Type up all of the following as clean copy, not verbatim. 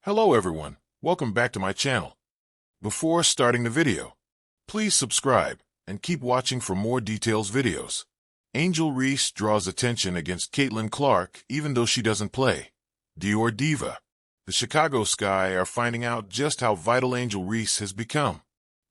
Hello everyone, welcome back to my channel. Before starting the video, please subscribe and keep watching for more details videos. Angel Reese draws attention against Caitlin Clark even though she doesn't play. Dior diva. The Chicago Sky are finding out just how vital Angel Reese has become.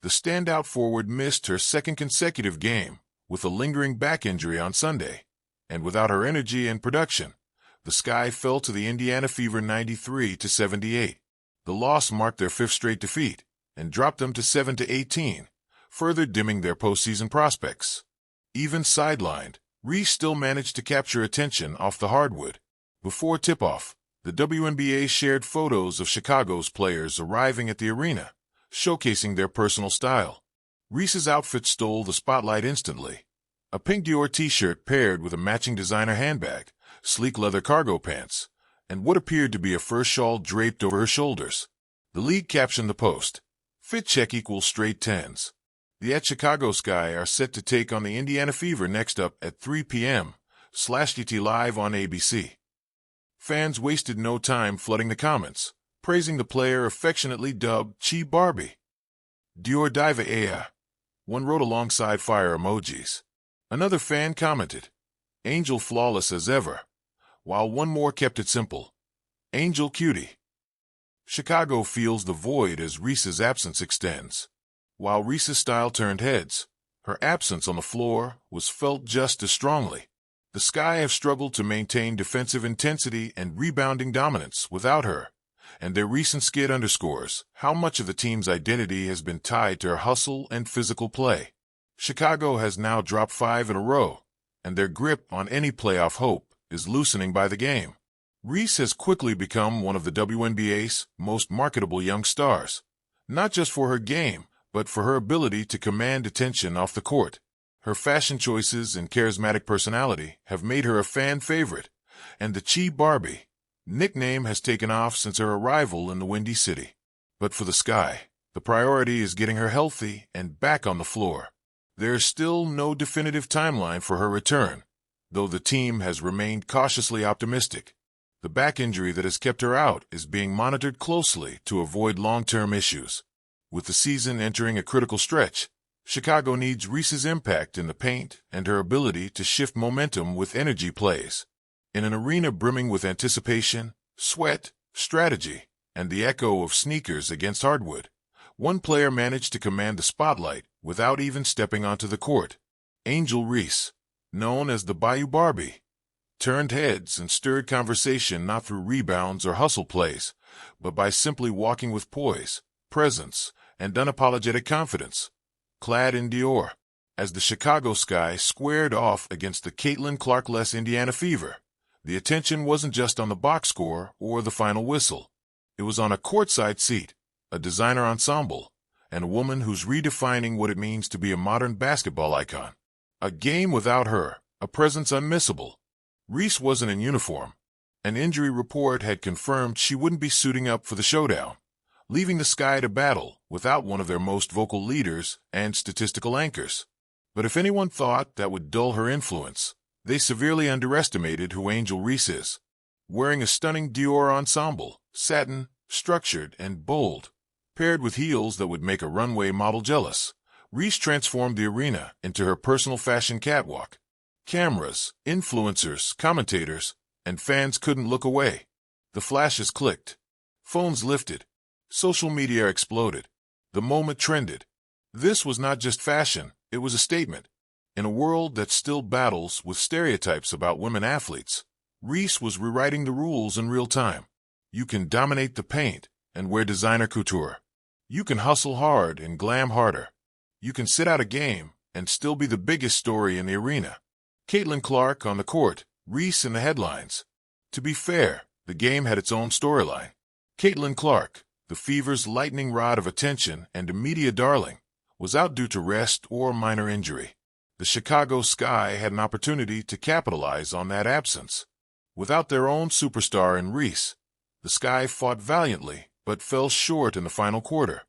The standout forward missed her second consecutive game with a lingering back injury on Sunday, and without her energy and production, the Sky fell to the Indiana Fever 93-78. The loss marked their fifth straight defeat and dropped them to 7-18, further dimming their postseason prospects. Even sidelined, Reese still managed to capture attention off the hardwood. Before tip-off, the WNBA shared photos of Chicago's players arriving at the arena, showcasing their personal style. Reese's outfit stole the spotlight instantly. A pink Dior t-shirt paired with a matching designer handbag, sleek leather cargo pants, and what appeared to be a fur shawl draped over her shoulders. The league captioned the post, "Fit check equals straight tens." The Chicago Sky are set to take on the Indiana Fever next up at 3 p.m./DT live on ABC. Fans wasted no time flooding the comments, praising the player affectionately dubbed Chi Barbie. Dior diva aya. One wrote alongside fire emojis. Another fan commented, "Angel flawless as ever," while one more kept it simple, "Angel cutie." Chicago feels the void as Reese's absence extends. While Reese's style turned heads, her absence on the floor was felt just as strongly. The Sky have struggled to maintain defensive intensity and rebounding dominance without her, and their recent skid underscores how much of the team's identity has been tied to her hustle and physical play. Chicago has now dropped 5 in a row, and their grip on any playoff hope is loosening by the game. Reese has quickly become one of the WNBA's most marketable young stars, not just for her game, but for her ability to command attention off the court. Her fashion choices and charismatic personality have made her a fan favorite, and the Chi Barbie nickname has taken off since her arrival in the Windy City. But for the Sky, the priority is getting her healthy and back on the floor. There is still no definitive timeline for her return, though the team has remained cautiously optimistic. The back injury that has kept her out is being monitored closely to avoid long-term issues. With the season entering a critical stretch, Chicago needs Reese's impact in the paint and her ability to shift momentum with energy plays. In an arena brimming with anticipation, sweat, strategy, and the echo of sneakers against hardwood, one player managed to command the spotlight without even stepping onto the court. Angel Reese, known as the Bayou Barbie, turned heads and stirred conversation not through rebounds or hustle plays, but by simply walking with poise, presence, and unapologetic confidence. Clad in Dior, as the Chicago Sky squared off against the Caitlin Clark-less Indiana Fever, the attention wasn't just on the box score or the final whistle. It was on a courtside seat, a designer ensemble, and a woman who's redefining what it means to be a modern basketball icon. A game without her, a presence unmissable. Reese wasn't in uniform. An injury report had confirmed she wouldn't be suiting up for the showdown, leaving the Sky to battle without one of their most vocal leaders and statistical anchors. But if anyone thought that would dull her influence, they severely underestimated who Angel Reese is. Wearing a stunning Dior ensemble, satin, structured, and bold, paired with heels that would make a runway model jealous, Reese transformed the arena into her personal fashion catwalk. Cameras, influencers, commentators, and fans couldn't look away. The flashes clicked. Phones lifted. Social media exploded. The moment trended. This was not just fashion, it was a statement. In a world that still battles with stereotypes about women athletes, Reese was rewriting the rules in real time. You can dominate the paint and wear designer couture. You can hustle hard and glam harder. You can sit out a game and still be the biggest story in the arena. Caitlin Clark on the court, Reese in the headlines. To be fair, the game had its own storyline. Caitlin Clark, the Fever's lightning rod of attention and a media darling, was out due to rest or minor injury. The Chicago Sky had an opportunity to capitalize on that absence. Without their own superstar in Reese, the Sky fought valiantly but fell short in the final quarter.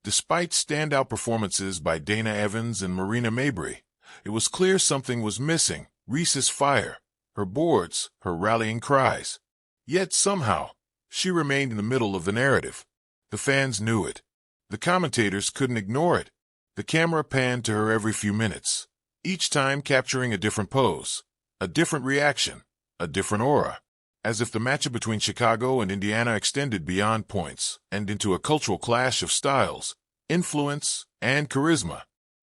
Despite standout performances by Dana Evans and Marina Mabrey, it was clear something was missing: Reese's fire, her boards, her rallying cries. Yet somehow, She remained in the middle of the narrative. The fans knew it. The commentators couldn't ignore it. The camera panned to her every few minutes, each time capturing a different pose, a different reaction, a different aura, as if the matchup between Chicago and Indiana extended beyond points and into a cultural clash of styles, influence, and charisma.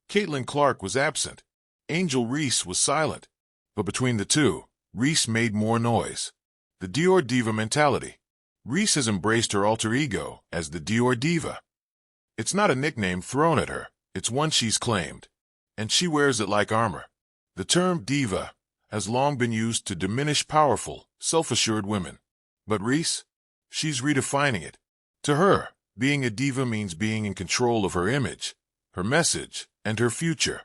Caitlin Clark was absent. Angel Reese was silent. But between the two, Reese made more noise. The Dior diva mentality. Reese has embraced her alter ego as the Dior diva. It's not a nickname thrown at her, it's one she's claimed. And she wears it like armor. The term diva has long been used to diminish powerful, self-assured women. But Reese? She's redefining it. To her, being a diva means being in control of her image, her message, and her future.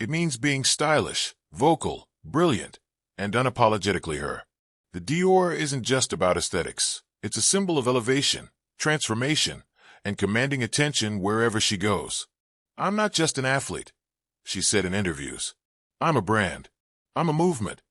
It means being stylish, vocal, brilliant, and unapologetically her. The Dior isn't just about aesthetics. It's a symbol of elevation, transformation, and commanding attention wherever she goes. "I'm not just an athlete," she said in interviews. "I'm a brand. I'm a movement."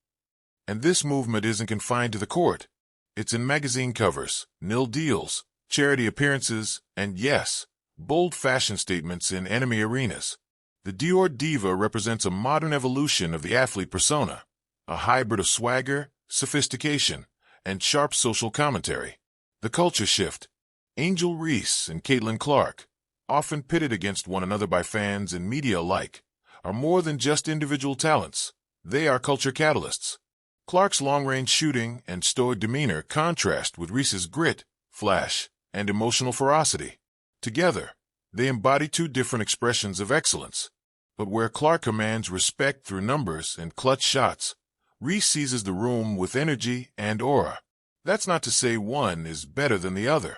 And this movement isn't confined to the court. It's in magazine covers, nil deals, charity appearances, and yes, bold fashion statements in enemy arenas. The Dior diva represents a modern evolution of the athlete persona, a hybrid of swagger, sophistication, and sharp social commentary. The culture shift. Angel Reese and Caitlin Clark, often pitted against one another by fans and media alike, are more than just individual talents. They are culture catalysts. Clark's long-range shooting and stoic demeanor contrast with Reese's grit, flash, and emotional ferocity. Together, they embody two different expressions of excellence. But where Clark commands respect through numbers and clutch shots, Reese seizes the room with energy and aura. That's not to say one is better than the other.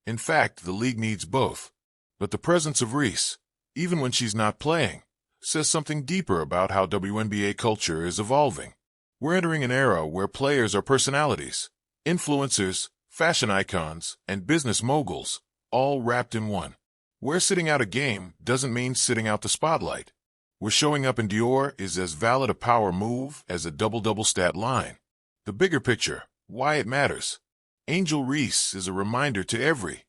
In fact, the league needs both. But the presence of Reese, even when she's not playing, says something deeper about how WNBA culture is evolving. We're entering an era where players are personalities, influencers, fashion icons, and business moguls, all wrapped in one. Where sitting out a game doesn't mean sitting out the spotlight. Where showing up in Dior is as valid a power move as a double-double stat line. The bigger picture, why it matters. Angel Reese is a reminder to every